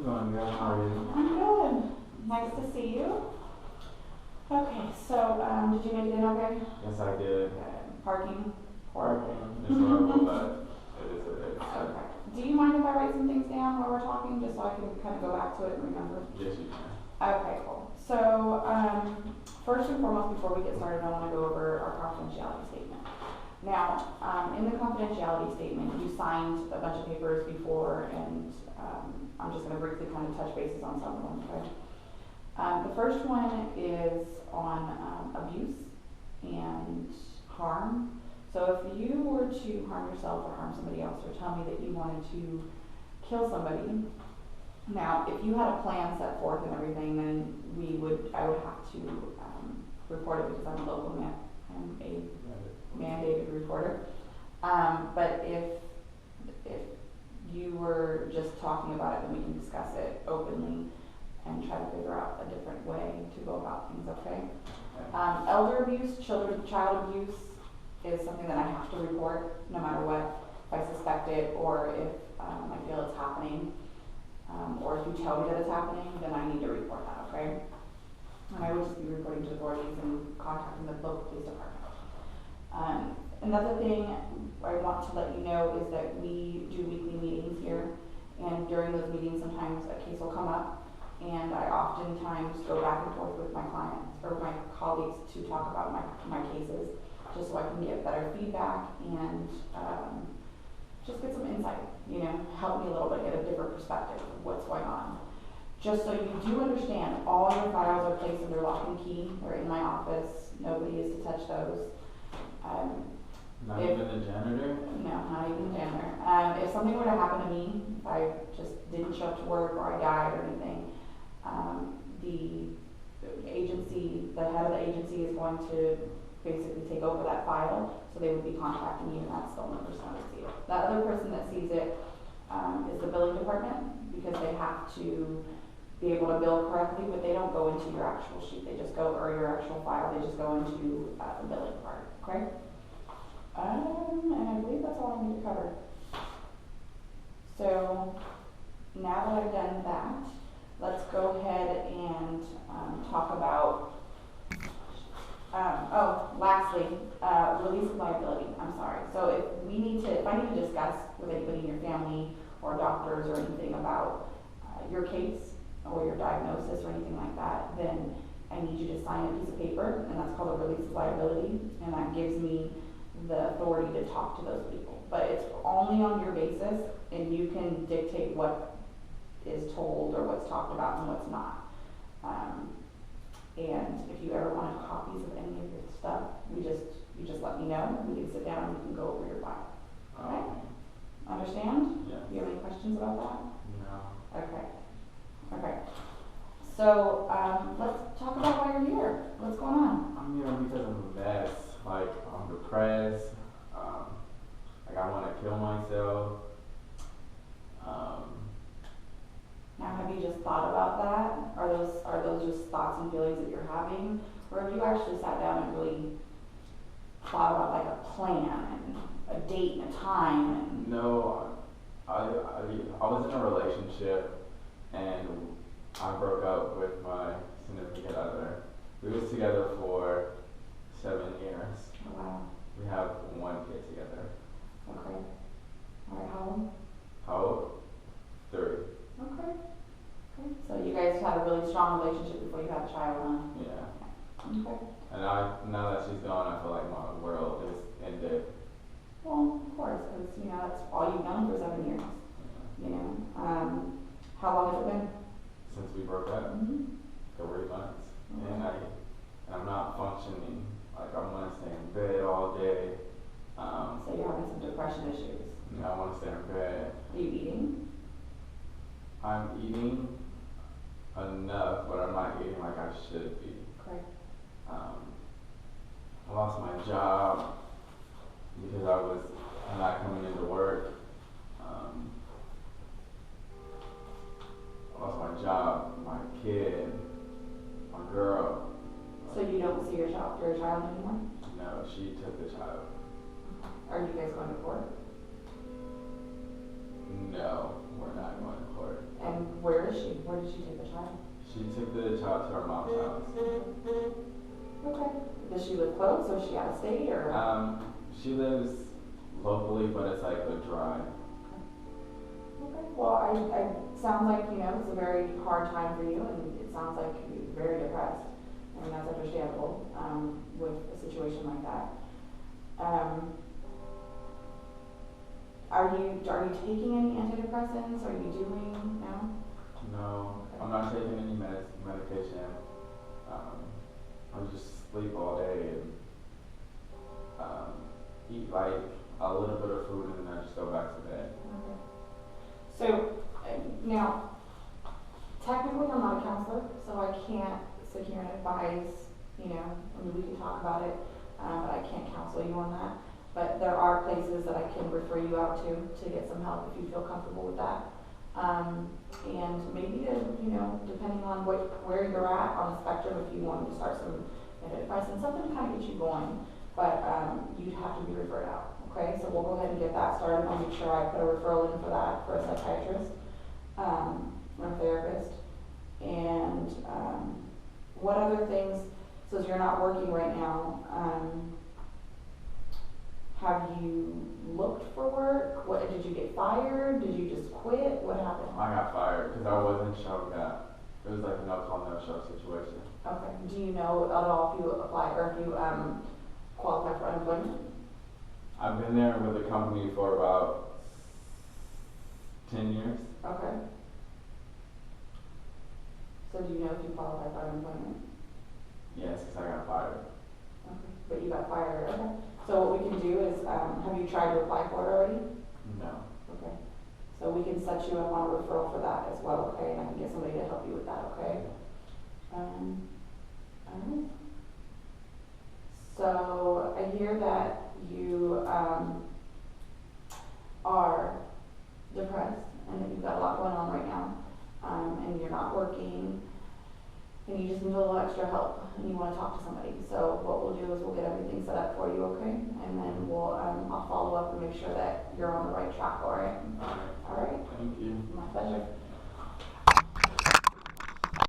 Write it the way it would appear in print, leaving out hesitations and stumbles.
going good. How are you? I'm good. Nice to see you. Okay, so did you make it in okay? Yes, I did. Good. Parking? Parking is horrible, but it is what it is. Okay. Do you mind if I write some things down while we're talking, just so I can kind of go back to it and remember? Yes, you can. Okay, cool. So, first and foremost, before we get started, I want to go over our confidentiality statement. Now, in the confidentiality statement, you signed a bunch of papers before, and I'm just going to briefly kind of touch bases on some of them, okay? The first one is on abuse and harm. So if you were to harm yourself or harm somebody else, or tell me that you wanted to kill somebody, now if you had a plan set forth and everything, then I would have to report it because I'm a local I'm a mandated reporter. But if you were just talking about it, then we can discuss it openly and try to figure out a different way to go about things, okay? Elder abuse, child abuse is something that I have to report no matter what. If I suspect it, or if I feel it's happening, or if you tell me that it's happening, then I need to report that, okay? And I would just be reporting to the authorities and contacting the local police department. Another thing I want to let you know is that we do weekly meetings here, and during those meetings sometimes a case will come up, and I oftentimes go back and forth with my clients or my colleagues to talk about my cases, just so I can get better feedback and just get some insight, help me a little bit, get a different perspective of what's going on. Just so you do understand, all your files are placed under lock and key. They're in my office. Nobody is to touch those. Not even the janitor? No, not even the janitor. If something were to happen to me, if I just didn't show up to work or I died or anything, the head of the agency is going to basically take over that file, so they would be contacting you, and that's the only person that would see it. The other person that sees it is the billing department, because they have to be able to bill correctly, but they don't go into your actual sheet. They just go, or your actual file, they just go into the billing part, okay? And I believe that's all I need to cover. So, now that I've done that, let's go ahead and talk about, lastly, release of liability. I'm sorry. So if I need to discuss with anybody in your family or doctors or anything about your case or your diagnosis or anything like that, then I need you to sign a piece of paper, and that's called a release of liability, and that gives me the authority to talk to those people. But it's only on your basis, and you can dictate what is told or what's talked about and what's not. And if you ever want copies of any of your stuff, you just let me know. We can sit down and we can go over your file. Okay? Understand? Yeah. Do you have any questions about that? No. Okay. So let's talk about why you're here. What's going on? I'm here because I'm a mess. Like, I'm depressed. I want to kill myself. Now, have you just thought about that? Are those just thoughts and feelings that you're having? Or have you actually sat down and really thought about like a plan and a date and a time? And No, I was in a relationship, and I broke up with my significant other. We was together for 7 years. Oh, wow. We have 1 kid together. Okay. All right, how old? How old? 3. Okay. So you guys had a really strong relationship before you had a child, huh? Yeah. Okay. And now that she's gone, I feel like my world is ended. Well, of course, because that's all you've known for 7 years. How long has it been? Since we broke up, 3 months, Okay. and I'm not functioning. Like, I want to stay in bed all day. So you're having some depression issues. I want to stay in bed. Are you eating? I'm eating enough, but I'm not eating like I should be. Okay. I lost my job because I'm not coming into work. I lost my job, my kid, my girl. So you don't see your child anymore? No, she took the child. Are you guys going to court? No, we're not going to court. And where is she? did she take the child? She took the child to her mom's house. Okay. Does she live close, or is she out of state, or? She lives locally, but it's like a drive. Okay, well, I sounds like, you know, it's a very hard time for you, and it sounds like you're very depressed. I mean, that's understandable, with a situation like that. Are you taking any antidepressants? Are you doing, no? No, I'm not taking any medication. I just sleep all day and eat like a little bit of food and then I just go back to bed. Okay. So, now, technically I'm not a counselor, so I can't sit here and advise, you know, I mean, we can talk about it, but I can't counsel you on that. But there are places that I can refer you out to get some help if you feel comfortable with that. And maybe to, you know, depending on where you're at on the spectrum, if you wanted to start some antidepressants, something to kind of get you going, but you'd have to be referred out. Okay, so we'll go ahead and get that started. I'll make sure I put a referral in for that for a psychiatrist or a therapist. And what other things? So you're not working right now. Have you looked for work? What, did you get fired? Did you just quit? What happened? I got fired because I wasn't showing up. It was like a no call, no show situation. Okay. Do you know at all if you apply or if you qualify for unemployment? I've been there with the company for about 10 years. Okay. So do you know if you qualify for unemployment? Yes, because I got fired. Okay. But you got fired. Okay. So what we can do is, have you tried to apply for it already? No. Okay. So we can set you up on a referral for that as well, okay? And I can get somebody to help you with that, okay? Alright. So I hear that you are depressed and that you've got a lot going on right now, and you're not working, and you just need a little extra help, and you want to talk to somebody. So what we'll do is we'll get everything set up for you, okay? And then we'll I'll follow up and make sure that you're on the right track, all right? Alright. All right. Thank you. My pleasure.